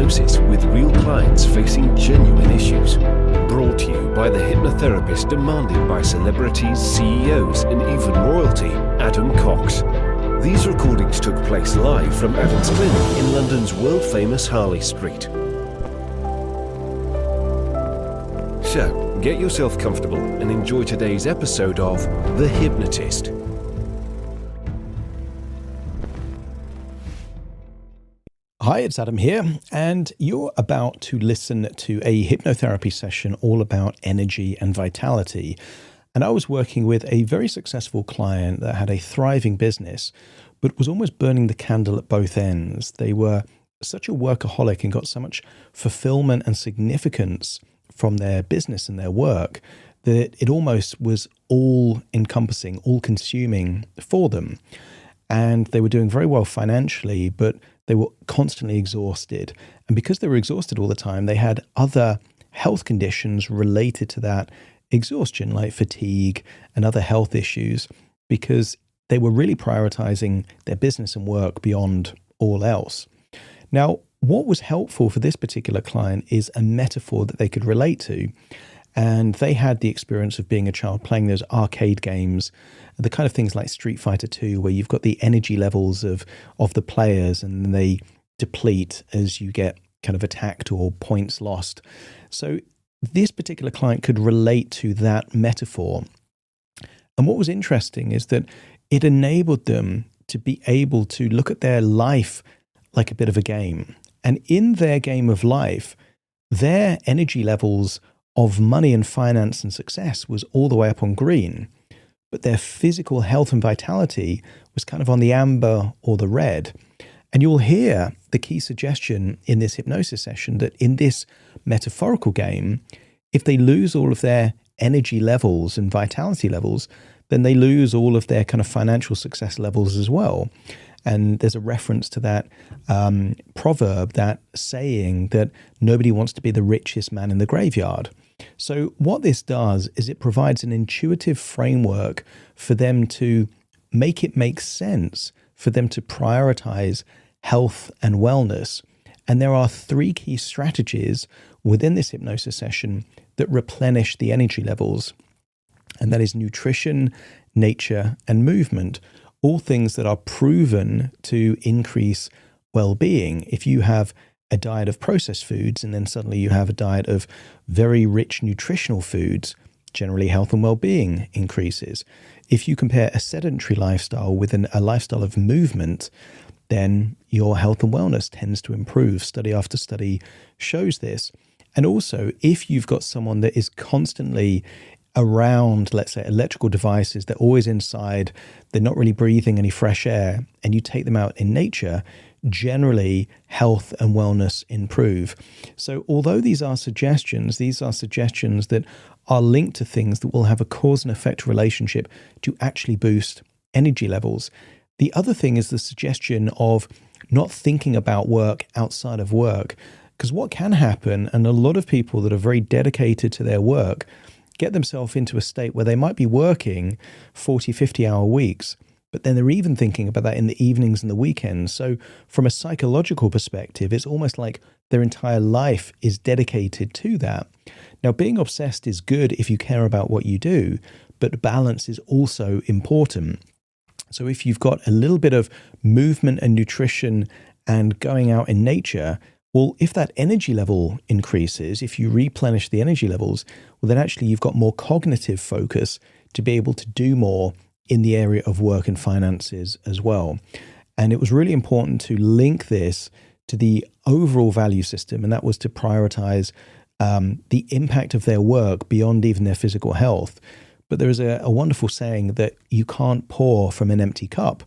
Hypnosis with real clients facing genuine issues. Brought to you by the hypnotherapist demanded by celebrities, CEOs, and even royalty, Adam Cox. These recordings took place live from Adam's clinic in London's world-famous Harley Street. So, get yourself comfortable and enjoy today's episode of The Hypnotist. Hi, it's Adam here, and you're about to listen to a hypnotherapy session all about energy and vitality. And I was working with a very successful client that had a thriving business, but was almost burning the candle at both ends. They were such a workaholic and got so much fulfillment and significance from their business and their work that it almost was all-encompassing, all-consuming for them. And they were doing very well financially, but they were constantly exhausted. And because they were exhausted all the time, they had other health conditions related to that exhaustion, like fatigue and other health issues, because they were really prioritizing their business and work beyond all else. Now, what was helpful for this particular client is a metaphor that they could relate to. And they had the experience of being a child playing those arcade games, the kind of things like Street Fighter 2, where you've got the energy levels of the players and they deplete as you get kind of attacked or points lost. So this particular client could relate to that metaphor. And what was interesting is that it enabled them to be able to look at their life like a bit of a game. And in their game of life, their energy levels of money and finance and success was all the way up on green, but their physical health and vitality was kind of on the amber or the red. And you'll hear the key suggestion in this hypnosis session that in this metaphorical game, if they lose all of their energy levels and vitality levels, then they lose all of their kind of financial success levels as well. And there's a reference to that proverb, that saying that nobody wants to be the richest man in the graveyard. So what this does is it provides an intuitive framework for them to make it make sense, for them to prioritize health and wellness. And there are three key strategies within this hypnosis session that replenish the energy levels. And that is nutrition, nature, and movement. All things that are proven to increase well-being. If you have a diet of processed foods and then suddenly you have a diet of very rich nutritional foods, generally health and well-being increases. If you compare a sedentary lifestyle with a lifestyle of movement, then your health and wellness tends to improve. Study after study shows this. And also, if you've got someone that is constantly around, let's say, electrical devices, they're always inside, they're not really breathing any fresh air, and you take them out in nature, generally health and wellness improve. So although these are suggestions that are linked to things that will have a cause and effect relationship to actually boost energy levels. The other thing is the suggestion of not thinking about work outside of work, because what can happen, and a lot of people that are very dedicated to their work get themselves into a state where they might be working 40, 50-hour weeks, but then they're even thinking about that in the evenings and the weekends. So from a psychological perspective, it's almost like their entire life is dedicated to that. Now, being obsessed is good if you care about what you do, but balance is also important. So if you've got a little bit of movement and nutrition and going out in nature, well, if that energy level increases, if you replenish the energy levels, well, then actually you've got more cognitive focus to be able to do more in the area of work and finances as well. And it was really important to link this to the overall value system, and that was to prioritize the impact of their work beyond even their physical health. But there is a wonderful saying that you can't pour from an empty cup.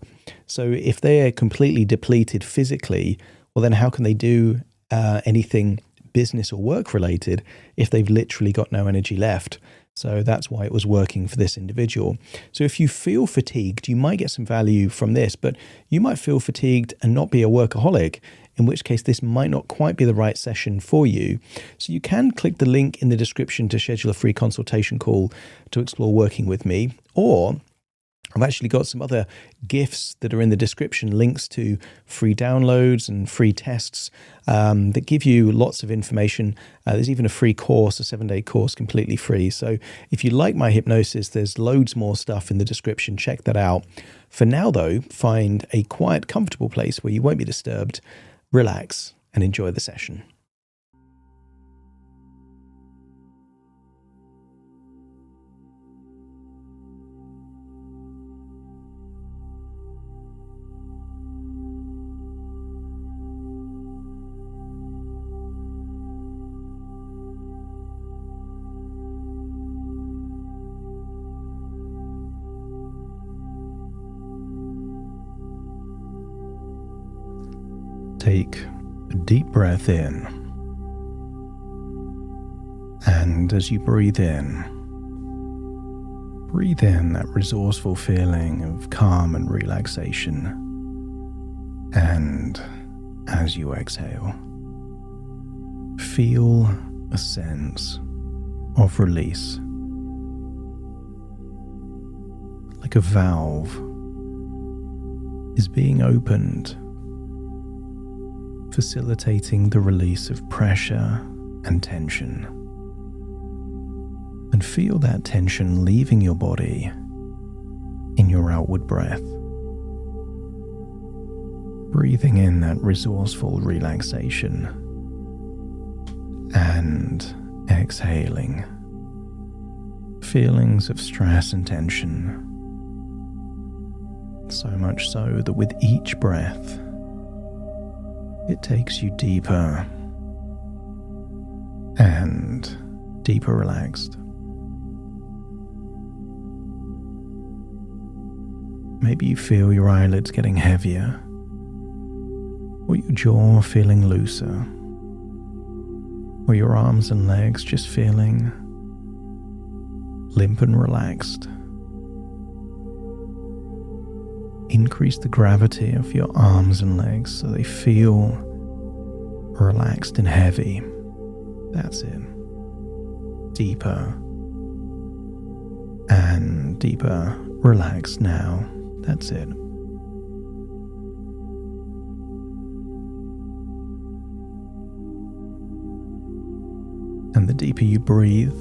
So if they're completely depleted physically, well, then how can they do anything business or work related if they've literally got no energy left? So that's why it was working for this individual. So if you feel fatigued, you might get some value from this, but you might feel fatigued and not be a workaholic, in which case this might not quite be the right session for you. So you can click the link in the description to schedule a free consultation call to explore working with me, or I've actually got some other gifts that are in the description, links to free downloads and free tests that give you lots of information. There's even a free course, a 7-day course, completely free. So if you like my hypnosis, there's loads more stuff in the description. Check that out. For now, though, find a quiet, comfortable place where you won't be disturbed, relax, and enjoy the session. Take a deep breath in, and as you breathe in that resourceful feeling of calm and relaxation, and as you exhale, feel a sense of release, like a valve is being opened, facilitating the release of pressure and tension. And feel that tension leaving your body in your outward breath. Breathing in that resourceful relaxation and exhaling feelings of stress and tension. So much so that with each breath, it takes you deeper and deeper relaxed. Maybe you feel your eyelids getting heavier, or your jaw feeling looser, or your arms and legs just feeling limp and relaxed. Increase the gravity of your arms and legs so they feel relaxed and heavy. That's it. Deeper and deeper. Relax now. That's it. And the deeper you breathe,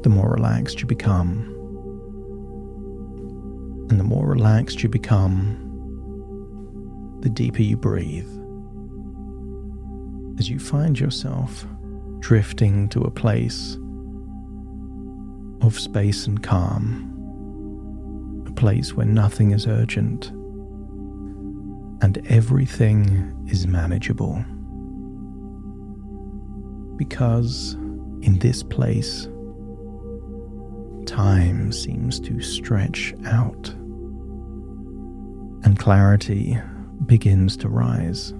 the more relaxed you become. And the more relaxed you become, the deeper you breathe. As you find yourself drifting to a place of space and calm, a place where nothing is urgent and everything is manageable. Because in this place, time seems to stretch out and clarity begins to rise.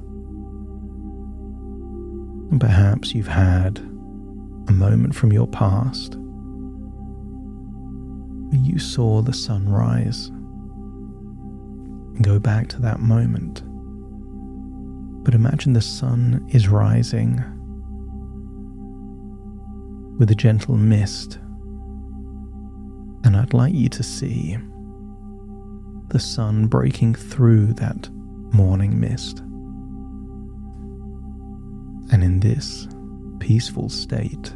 And perhaps you've had a moment from your past where you saw the sun rise, and go back to that moment. But imagine the sun is rising with a gentle mist, and I'd like you to see the sun breaking through that morning mist. And in this peaceful state,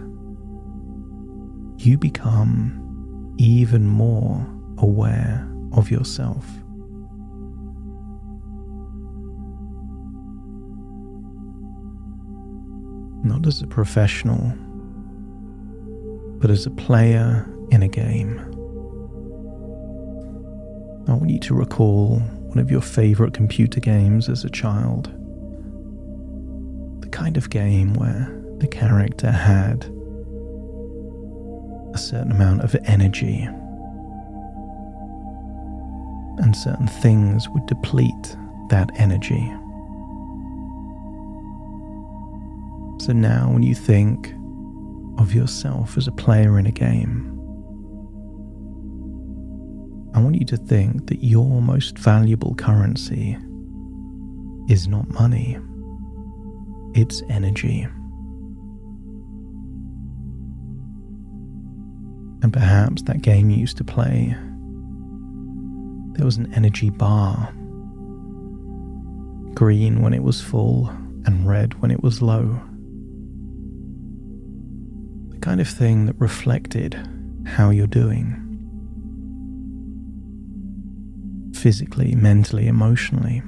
you become even more aware of yourself. Not as a professional, but as a player in a game. I want you to recall one of your favorite computer games as a child. The kind of game where the character had a certain amount of energy and certain things would deplete that energy. So now when you think of yourself as a player in a game, I want you to think that your most valuable currency is not money, it's energy. And perhaps that game you used to play there was an energy bar, green when it was full and red when it was low. The kind of thing that reflected how you're doing, physically, mentally, emotionally.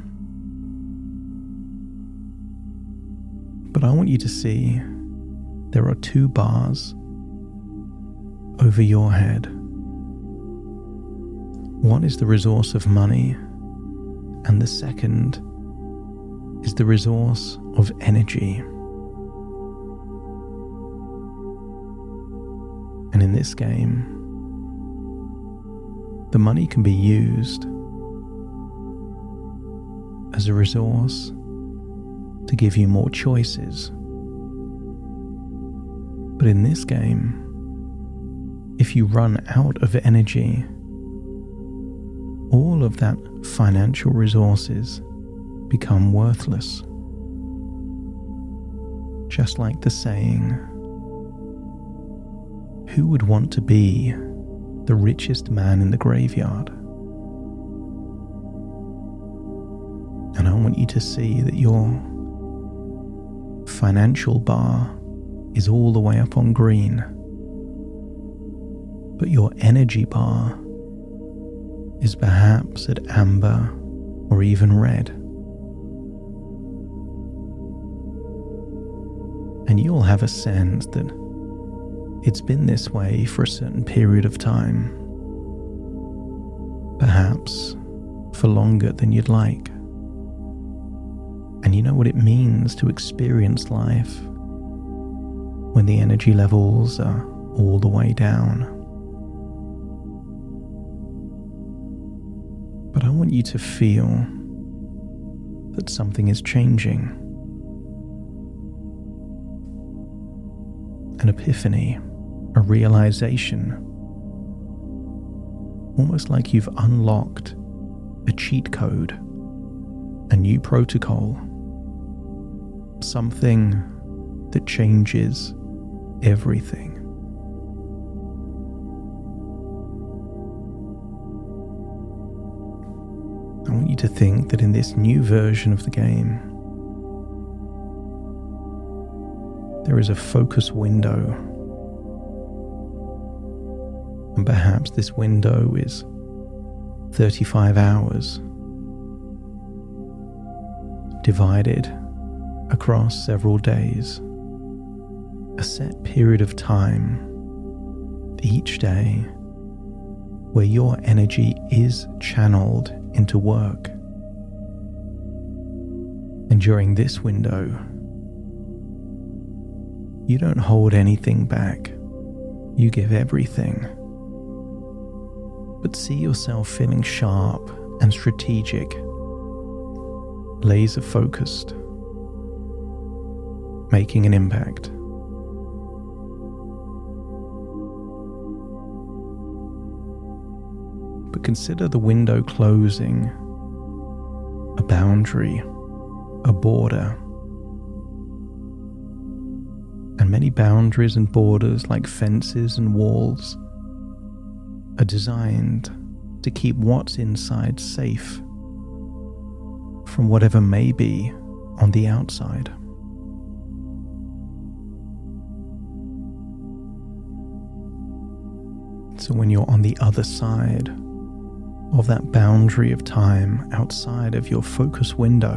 But I want you to see there are two bars over your head. One is the resource of money, and the second is the resource of energy. And in this game, the money can be used as a resource to give you more choices. But in this game, if you run out of energy, all of that financial resources become worthless. Just like the saying, who would want to be the richest man in the graveyard? And I want you to see that your financial bar is all the way up on green, but your energy bar is perhaps at amber or even red. And you'll have a sense that it's been this way for a certain period of time, perhaps for longer than you'd like. And you know what it means to experience life when the energy levels are all the way down. But I want you to feel that something is changing. An epiphany, a realization, almost like you've unlocked a cheat code, a new protocol, something that changes everything. I want you to think that in this new version of the game, there is a focus window, and perhaps this window is 35 hours, divided across several days, a set period of time each day where your energy is channeled into work. And during this window, you don't hold anything back. You give everything. But see yourself feeling sharp and strategic, laser focused, making an impact. But consider the window closing, a boundary, a border. And many boundaries and borders, like fences and walls, are designed to keep what's inside safe from whatever may be on the outside. So when you're on the other side of that boundary of time outside of your focus window,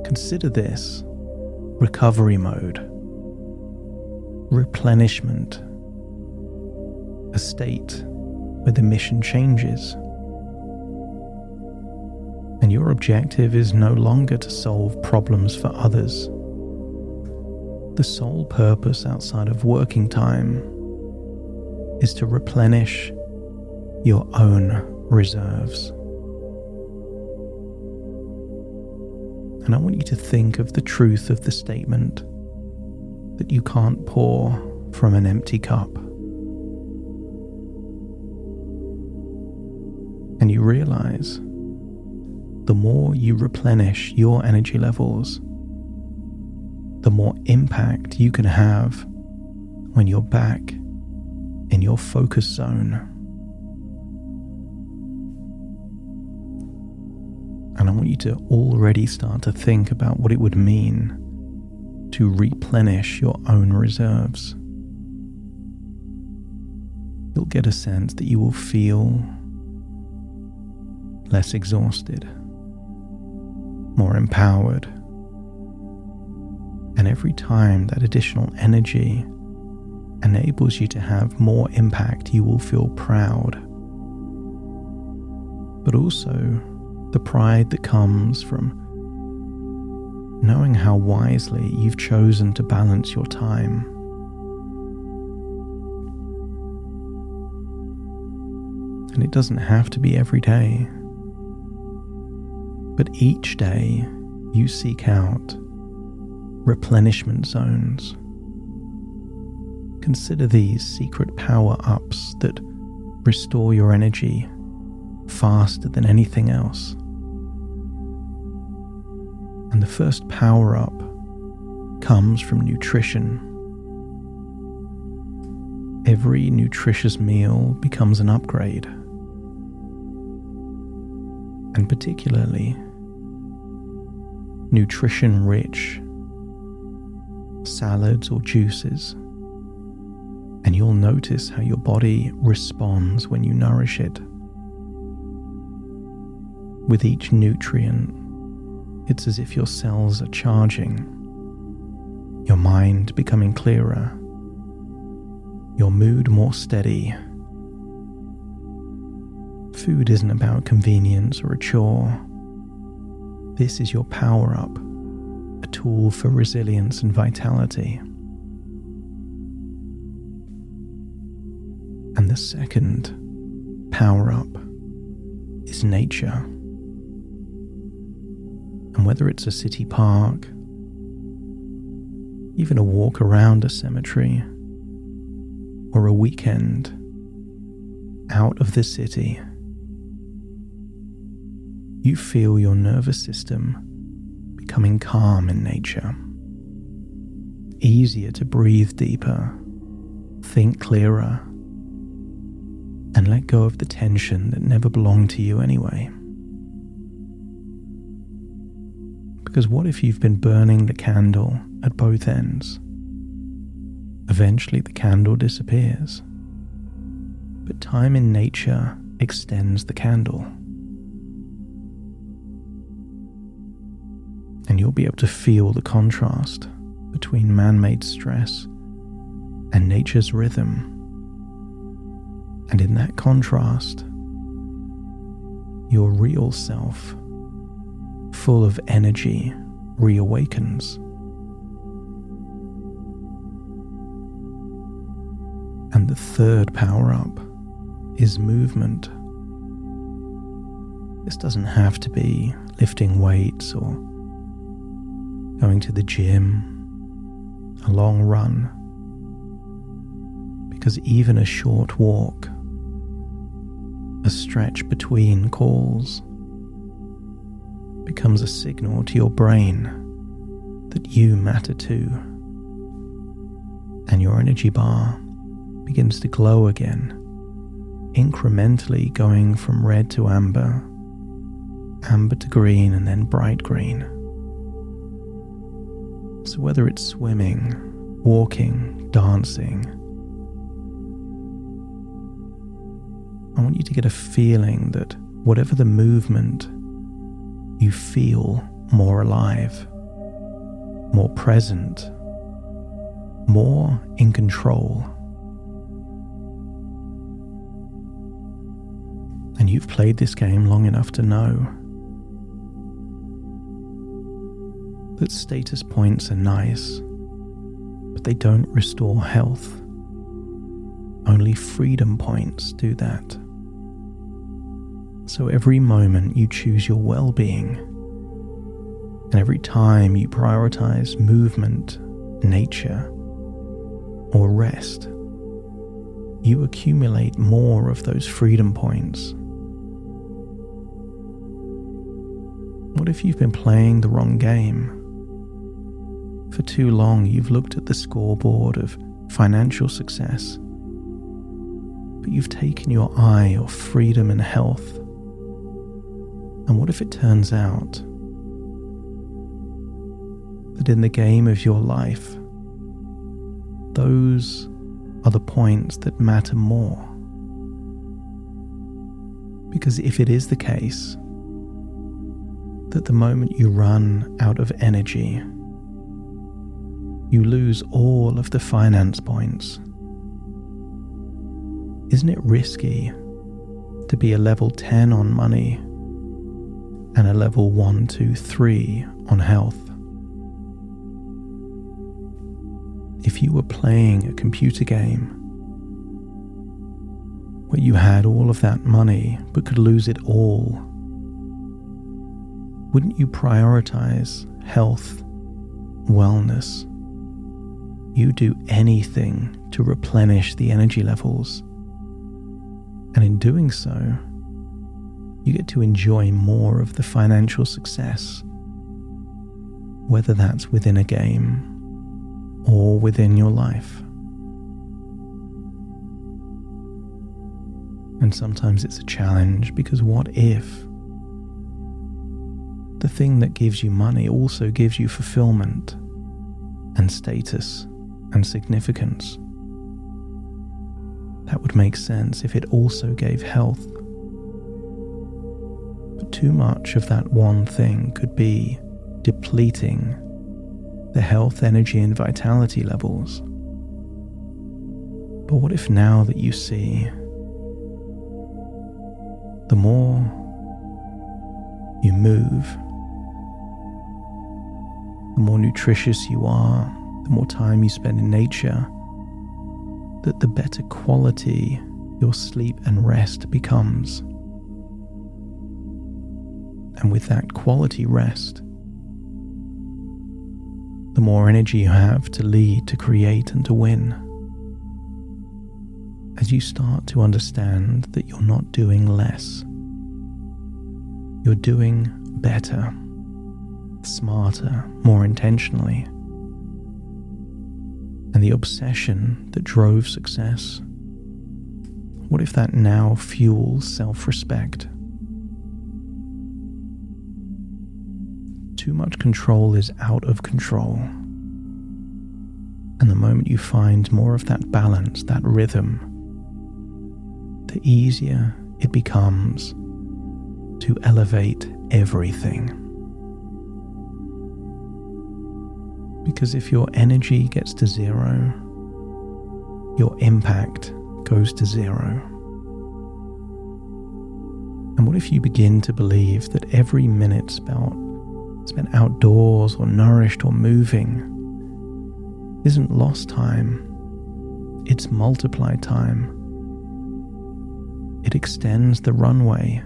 consider this recovery mode, replenishment, a state where the mission changes. And your objective is no longer to solve problems for others. The sole purpose outside of working time is to replenish your own reserves. And I want you to think of the truth of the statement that you can't pour from an empty cup. And you realize the more you replenish your energy levels, the more impact you can have when you're back in your focus zone. And I want you to already start to think about what it would mean to replenish your own reserves. You'll get a sense that you will feel less exhausted, more empowered. And every time that additional energy enables you to have more impact, you will feel proud. But also the pride that comes from knowing how wisely you've chosen to balance your time. And it doesn't have to be every day. But each day you seek out replenishment zones. Consider these secret power-ups that restore your energy faster than anything else. And the first power-up comes from nutrition. Every nutritious meal becomes an upgrade. And particularly nutrition-rich salads or juices. And you'll notice how your body responds when you nourish it. With each nutrient, it's as if your cells are charging, your mind becoming clearer, your mood more steady. Food isn't about convenience or a chore. This is your power-up, a tool for resilience and vitality. And the second power-up is nature. And whether it's a city park, even a walk around a cemetery, or a weekend out of the city, you feel your nervous system becoming calm in nature, easier to breathe deeper, think clearer, and let go of the tension that never belonged to you anyway. Because what if you've been burning the candle at both ends? Eventually the candle disappears, but time in nature extends the candle. And you'll be able to feel the contrast between man-made stress and nature's rhythm. And in that contrast, your real self, full of energy, reawakens. And the third power-up is movement. This doesn't have to be lifting weights or going to the gym, a long run, because even a short walk, a stretch between calls, becomes a signal to your brain that you matter too, and your energy bar begins to glow again, incrementally going from red to amber, amber to green, and then bright green. So whether it's swimming, walking, dancing, I want you to get a feeling that whatever the movement, you feel more alive, more present, more in control. And you've played this game long enough to know that status points are nice, but they don't restore health. Only freedom points do that. So every moment you choose your well-being, and every time you prioritize movement, nature, or rest, you accumulate more of those freedom points. What if you've been playing the wrong game? For too long, you've looked at the scoreboard of financial success but you've taken your eye off freedom and health. And what if it turns out that in the game of your life, those are the points that matter more? Because if it is the case that the moment you run out of energy, you lose all of the finance points, isn't it risky to be a level 10 on money and a level 1, 2, 3 on health? If you were playing a computer game where you had all of that money but could lose it all, wouldn't you prioritize health, wellness? You do anything to replenish the energy levels. And in doing so, you get to enjoy more of the financial success, whether that's within a game or within your life. And sometimes it's a challenge, because what if the thing that gives you money also gives you fulfillment and status and significance? That would make sense if it also gave health. But too much of that one thing could be depleting the health, energy, and vitality levels. But what if now that you see the more you move, the more nutritious you are, the more time you spend in nature, that the better quality your sleep and rest becomes. And with that quality rest, the more energy you have to lead, to create, and to win. As you start to understand that you're not doing less, you're doing better, smarter, more intentionally. And the obsession that drove success, what if that now fuels self-respect? Too much control is out of control. And the moment you find more of that balance, that rhythm, the easier it becomes to elevate everything. Because if your energy gets to zero, your impact goes to zero. And what if you begin to believe that every minute spent outdoors or nourished or moving isn't lost time, it's multiplied time. It extends the runway.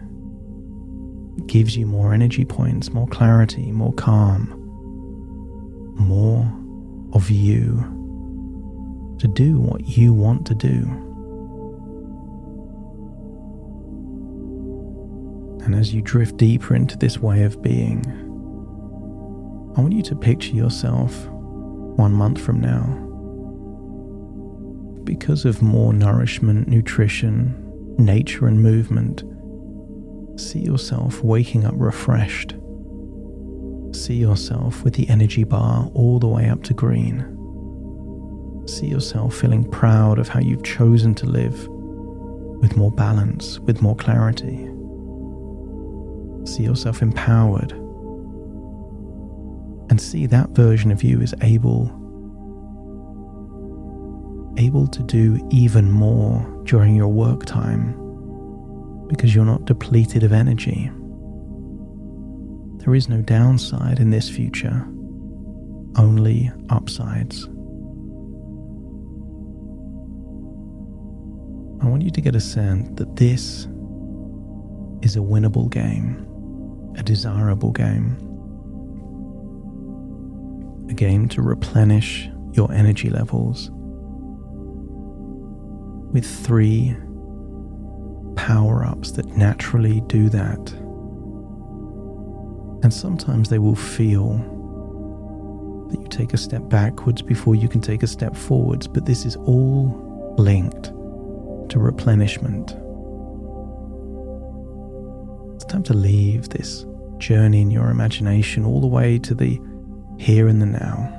It gives you more energy points, more clarity, more calm, more of you to do what you want to do. And as you drift deeper into this way of being, I want you to picture yourself 1 month from now. Because of more nourishment, nutrition, nature and movement, see yourself waking up refreshed. See yourself with the energy bar all the way up to green. See yourself feeling proud of how you've chosen to live, with more balance, with more clarity. See yourself empowered. And see that version of you is able to do even more during your work time, because you're not depleted of energy. There is no downside in this future, only upsides. I want you to get a sense that this is a winnable game, a desirable game, a game to replenish your energy levels with 3 power-ups that naturally do that. And sometimes they will feel that you take a step backwards before you can take a step forwards, but this is all linked to replenishment. It's time to leave this journey in your imagination all the way to the here and the now.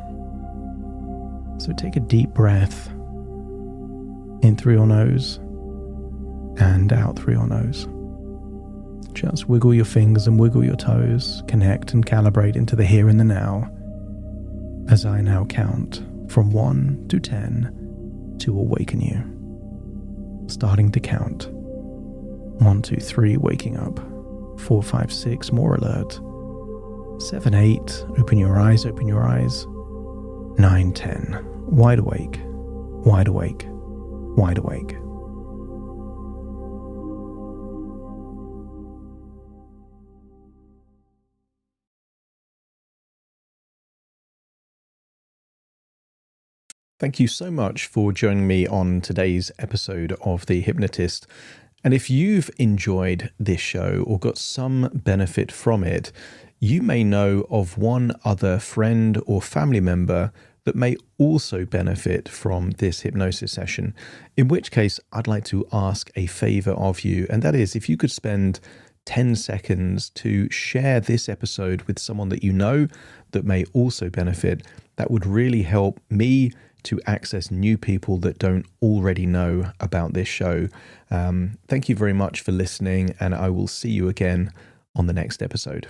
So take a deep breath in through your nose and out through your nose. Just wiggle your fingers and wiggle your toes, connect and calibrate into the here and the now as I now count from 1 to 10 to awaken you. Starting to count. 1, 2, 3, waking up. 4, 5, 6, more alert. 7, 8, open your eyes, open your eyes. 9, 10, wide awake, wide awake, wide awake. Thank you so much for joining me on today's episode of The Hypnotist. And if you've enjoyed this show or got some benefit from it, you may know of one other friend or family member that may also benefit from this hypnosis session, in which case I'd like to ask a favor of you, and that is if you could spend 10 seconds to share this episode with someone that you know that may also benefit. That would really help me to access new people that don't already know about this show. Thank you very much for listening, and I will see you again on the next episode.